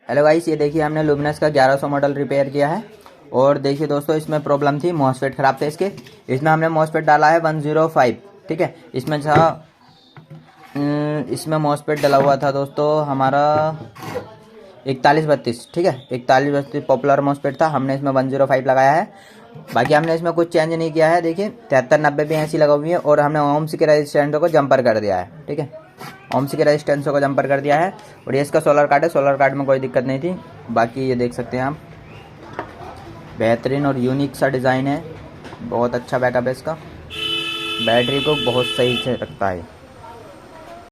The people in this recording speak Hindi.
हेलो गाइस, ये देखिए हमने लुमिनस का 1100 मॉडल रिपेयर किया है। और देखिए दोस्तों, इसमें प्रॉब्लम थी, मॉसफेट ख़राब थे इसके। इसमें हमने मॉसफेट डाला है 105, ठीक है। इसमें मॉसफेट डला हुआ था दोस्तों हमारा 4132, ठीक है। 4132 पॉपुलर मॉसफेट था, हमने इसमें 105 लगाया है। बाकी हमने इसमें कुछ चेंज नहीं किया है। देखिए 7390 भी ऐसी लगा हुई है और हमने ओम्स के रेजिस्टेंस को जंपर कर दिया है, ठीक है। ओम्स के रेजिस्टेंस को जंपर कर दिया है। और ये इसका सोलर कार्ड है, सोलर कार्ड में कोई दिक्कत नहीं थी। बाकी ये देख सकते हैं आप, बेहतरीन और यूनिक सा डिज़ाइन है, बहुत अच्छा बैकअप है इसका, बैटरी को बहुत सही से रखता है।